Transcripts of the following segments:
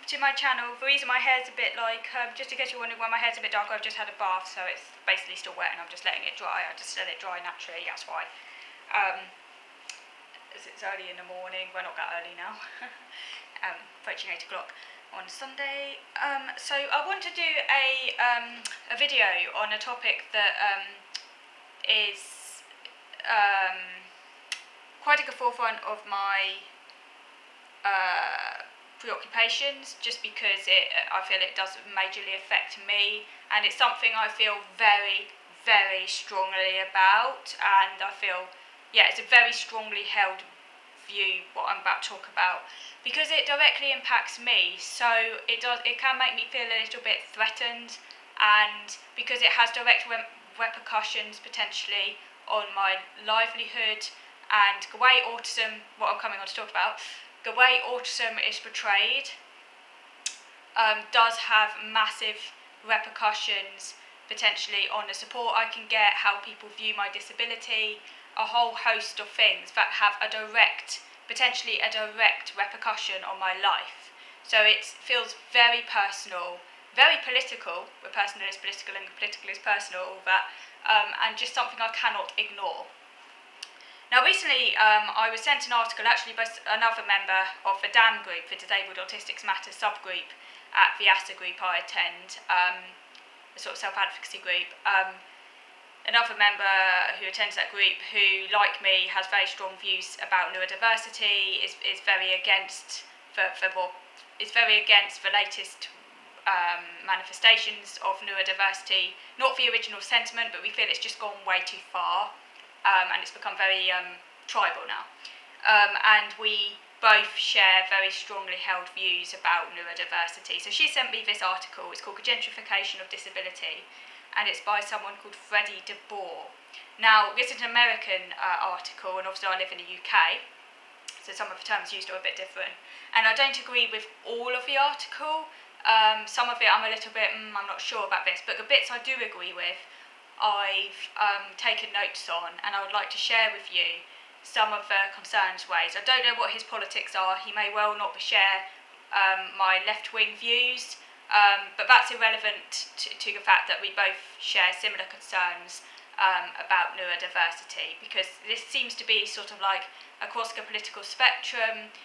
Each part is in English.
to my channel. The reason my hair's a bit like, just in case you're wondering why my hair's a bit dark, I've just had a bath, so it's basically still wet and I'm just letting it dry. I just let it dry naturally, that's why. As it's early in the morning, well, not that early now, approaching 8 o'clock on Sunday. So I want to do a video on a topic that is quite at the forefront of my preoccupations, just because I feel it does majorly affect me, and it's something I feel very, very strongly about, and I feel, yeah, it's a very strongly held view what I'm about to talk about, because it directly impacts me. So it can make me feel a little bit threatened, and because it has direct repercussions potentially on my livelihood and the way autism, what I'm coming on to talk about, the way autism is portrayed does have massive repercussions potentially on the support I can get, how people view my disability, a whole host of things that have potentially a direct repercussion on my life. So it feels very personal, very political, where personal is political and political is personal, all that, and just something I cannot ignore. Now recently I was sent an article actually by another member of the DAM group, the Disabled Autistics Matter subgroup at the ASA group I attend, a sort of self-advocacy group. Another member who attends that group, who, like me, has very strong views about neurodiversity, is very against the latest manifestations of neurodiversity. Not the original sentiment, but we feel it's just gone way too far. And it's become very tribal now. And we both share very strongly held views about neurodiversity. So she sent me this article. It's called The Gentrification of Disability, and it's by someone called Freddie de Boer. Now, this is an American article, and obviously I live in the UK, so some of the terms used are a bit different. And I don't agree with all of the article. Some of it I'm a little bit, I'm not sure about this, but the bits I do agree with, I've taken notes on, and I would like to share with you some of the concerns raised. I don't know what his politics are. He may well not share my left-wing views, but that's irrelevant to the fact that we both share similar concerns about neurodiversity, because this seems to be sort of like across the political spectrum.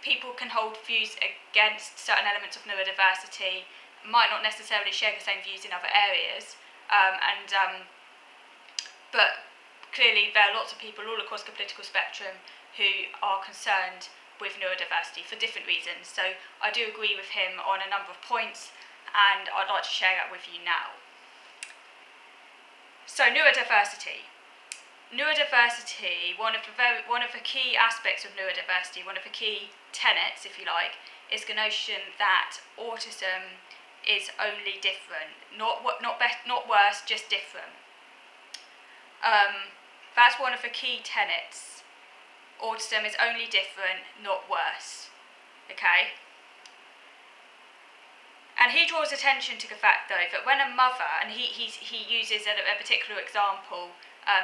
People can hold views against certain elements of neurodiversity, might not necessarily share the same views in other areas. But clearly there are lots of people all across the political spectrum who are concerned with neurodiversity for different reasons. So I do agree with him on a number of points, and I'd like to share that with you now. So neurodiversity. Neurodiversity, one of the key aspects of neurodiversity, one of the key tenets, if you like, is the notion that autism is only different, not worse, just different. That's one of the key tenets. Autism is only different, not worse. Okay? And he draws attention to the fact, though, that when a mother, and he uses a particular example,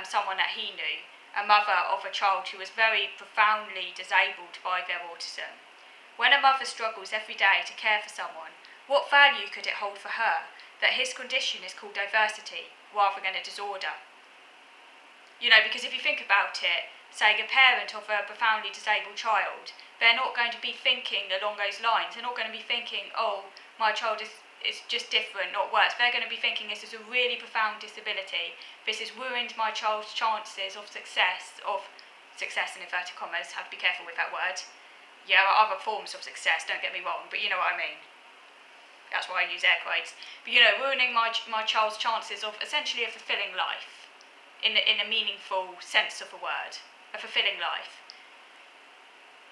someone that he knew, a mother of a child who was very profoundly disabled by their autism. When a mother struggles every day to care for someone, what value could it hold for her that his condition is called diversity rather than a disorder? You know, because if you think about it, say a parent of a profoundly disabled child, they're not going to be thinking along those lines. They're not going to be thinking, oh, my child is just different, not worse. They're going to be thinking, this is a really profound disability. This has ruined my child's chances of success in inverted commas. Have to be careful with that word. Yeah, there are other forms of success, don't get me wrong, but you know what I mean. That's why I use air quotes. But, you know, ruining my child's chances of essentially a fulfilling life, in a meaningful sense of the word, a fulfilling life.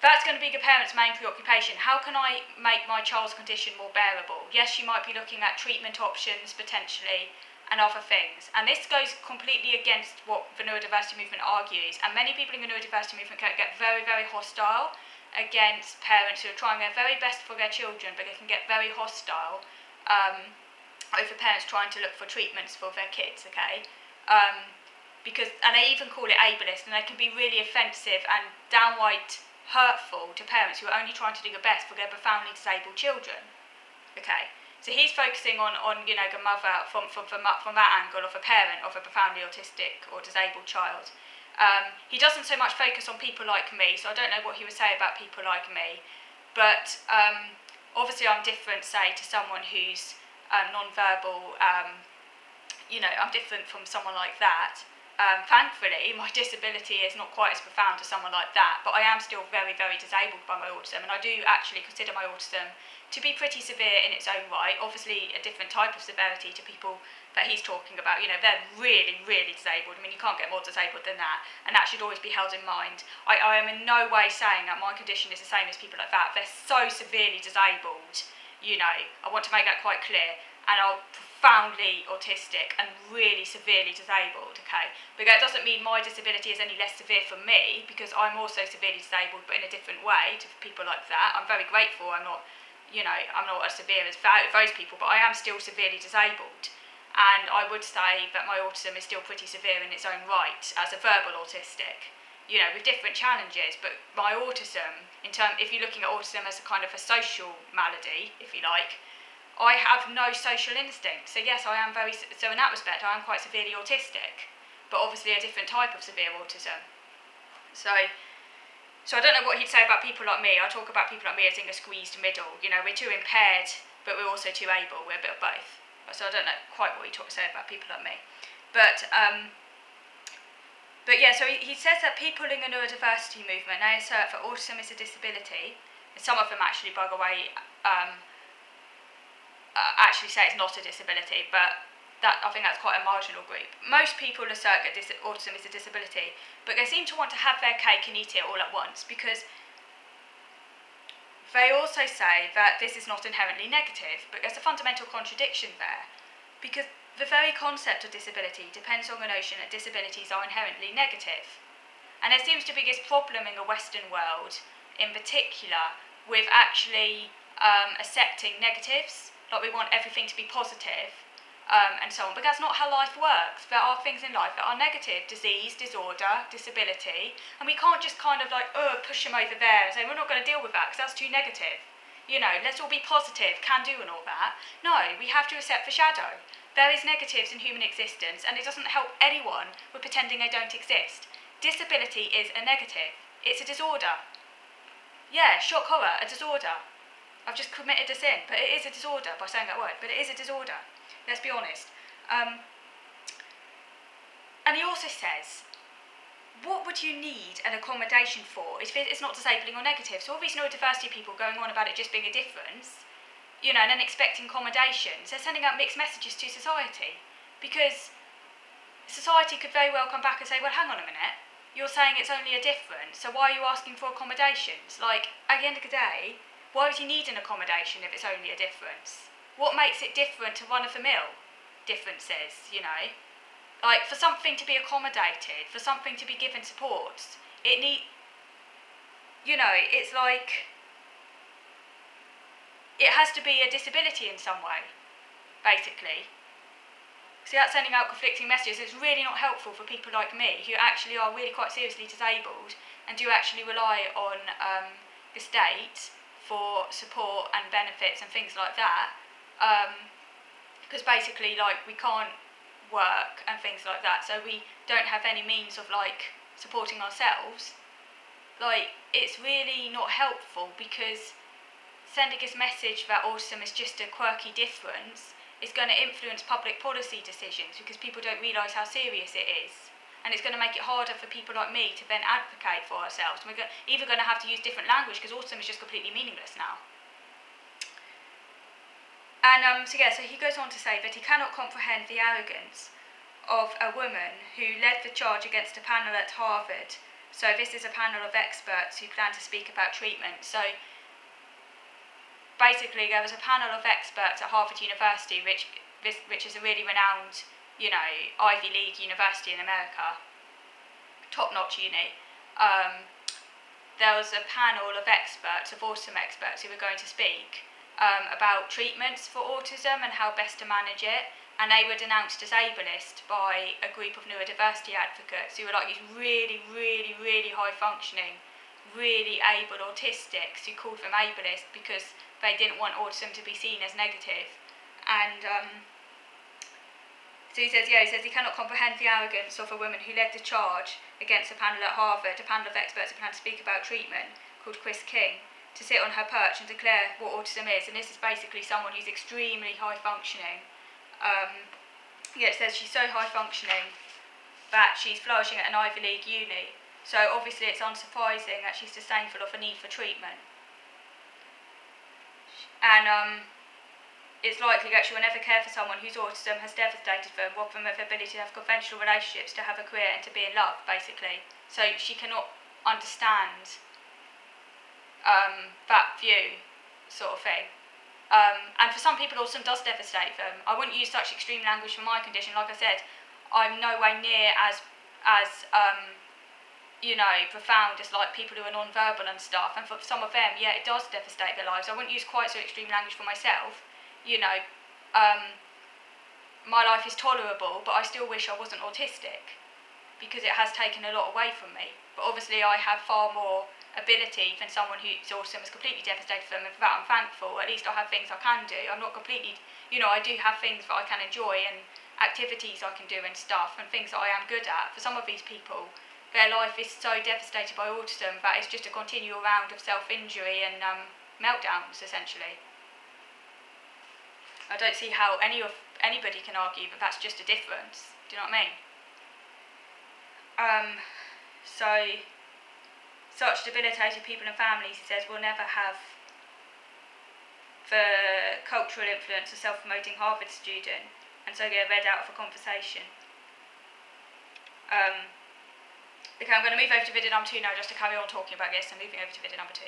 That's going to be the parent's main preoccupation. How can I make my child's condition more bearable? Yes, you might be looking at treatment options, potentially, and other things. And this goes completely against what the neurodiversity movement argues. And many people in the neurodiversity movement can get very, very hostile against parents who are trying their very best for their children, but they can get very hostile over parents trying to look for treatments for their kids, okay? And they even call it ableist, and they can be really offensive and downright hurtful to parents who are only trying to do their best for their profoundly disabled children. Okay, so he's focusing on you know, the mother from that angle of a parent of a profoundly autistic or disabled child. He doesn't so much focus on people like me, so I don't know what he would say about people like me, but obviously I'm different, say, to someone who's non-verbal. You know, I'm different from someone like that. Thankfully, my disability is not quite as profound as someone like that, but I am still very, very disabled by my autism, and I do actually consider my autism to be pretty severe in its own right. Obviously, a different type of severity to people that he's talking about. You know, they're really, really disabled. I mean, you can't get more disabled than that, and that should always be held in mind. I am in no way saying that my condition is the same as people like that. They're so severely disabled, you know, I want to make that quite clear, and are profoundly autistic and really severely disabled, okay? But that doesn't mean my disability is any less severe for me, because I'm also severely disabled, but in a different way to people like that. I'm very grateful I'm not, you know, I'm not as severe as those people, but I am still severely disabled. And I would say that my autism is still pretty severe in its own right as a verbal autistic, you know, with different challenges. But my autism, if you're looking at autism as a kind of a social malady, if you like, I have no social instinct. So yes, I am so in that respect, I am quite severely autistic, but obviously a different type of severe autism. So I don't know what he'd say about people like me. I talk about people like me as in a squeezed middle. You know, we're too impaired, but we're also too able. We're a bit of both. So I don't know quite what he'd say about people like me. But yeah, so he says that people in the neurodiversity movement, they assert that autism is a disability. And some of them actually, by the way, actually say it's not a disability, but I think that's quite a marginal group. Most people assert that autism is a disability, but they seem to want to have their cake and eat it all at once, because they also say that this is not inherently negative, but there's a fundamental contradiction there, because the very concept of disability depends on the notion that disabilities are inherently negative. And there seems to be this problem in the Western world, in particular, with actually accepting negatives. Like, we want everything to be positive, and so on. But that's not how life works. There are things in life that are negative: disease, disorder, disability, and we can't just kind of like, push them over there and say, we're not going to deal with that because that's too negative. You know, let's all be positive, can do and all that. No, we have to accept the shadow. There is negatives in human existence, and it doesn't help anyone with pretending they don't exist. Disability is a negative. It's a disorder. Yeah, shock horror, a disorder. I've just committed a sin, but it is a disorder by saying that word, but it is a disorder. Let's be honest. And he also says, what would you need an accommodation for if it's not disabling or negative? So all these neurodiversity people going on about it just being a difference, you know, and then expecting accommodations, they're sending out mixed messages to society, because society could very well come back and say, well, hang on a minute, you're saying it's only a difference, so why are you asking for accommodations? Like, at the end of the day, why would you need an accommodation if it's only a difference? What makes it different to run-of-the-mill differences, you know? Like, for something to be accommodated, for something to be given supports, you know, it's like, it has to be a disability in some way, basically. So that's sending out conflicting messages. It's really not helpful for people like me, who actually are really quite seriously disabled and do actually rely on the state for support and benefits and things like that, because basically, like, we can't work and things like that, so we don't have any means of, like, supporting ourselves. Like, it's really not helpful, because sending this message that autism is just a quirky difference is going to influence public policy decisions, because people don't realise how serious it is. And it's going to make it harder for people like me to then advocate for ourselves. And we're either going to have to use different language, because autism is just completely meaningless now. And so he goes on to say that he cannot comprehend the arrogance of a woman who led the charge against a panel at Harvard. So this is a panel of experts who plan to speak about treatment. So basically, there was a panel of experts at Harvard University, which is a really renowned, you know, Ivy League university in America, top-notch uni. There was a panel of experts, of autism experts, who were going to speak about treatments for autism and how best to manage it, and they were denounced as ableist by a group of neurodiversity advocates who were like these really, really, really high-functioning really able autistics who called them ableist because they didn't want autism to be seen as negative. And so he says he cannot comprehend the arrogance of a woman who led the charge against a panel at Harvard, a panel of experts who plan to speak about treatment, called Chris King, to sit on her perch and declare what autism is. And this is basically someone who's extremely high functioning. It says she's so high functioning that she's flourishing at an Ivy League uni. So obviously it's unsurprising that she's disdainful of a need for treatment. And it's likely that she will never care for someone whose autism has devastated them, robbed them of the ability to have conventional relationships, to have a career and to be in love, basically. So she cannot understand that view, sort of thing. And for some people, autism does devastate them. I wouldn't use such extreme language for my condition. Like I said, I'm no way near as profound as like people who are non-verbal and stuff. And for some of them, yeah, it does devastate their lives. I wouldn't use quite so extreme language for myself. My life is tolerable, but I still wish I wasn't autistic because it has taken a lot away from me. But obviously, I have far more ability than someone whose autism is completely devastated for them, and for that I'm thankful. At least I have things I can do. I'm not completely, I do have things that I can enjoy and activities I can do and stuff and things that I am good at. For some of these people, their life is so devastated by autism that it's just a continual round of self-injury and meltdowns, essentially. I don't see how anybody can argue that that's just a difference. Do you know what I mean? Such debilitated people and families, he says, will never have the cultural influence of self-promoting Harvard student, and so get read out of a conversation. Okay, I'm going to move over to video number 2 now just to carry on talking about this. I'm moving over to video number 2.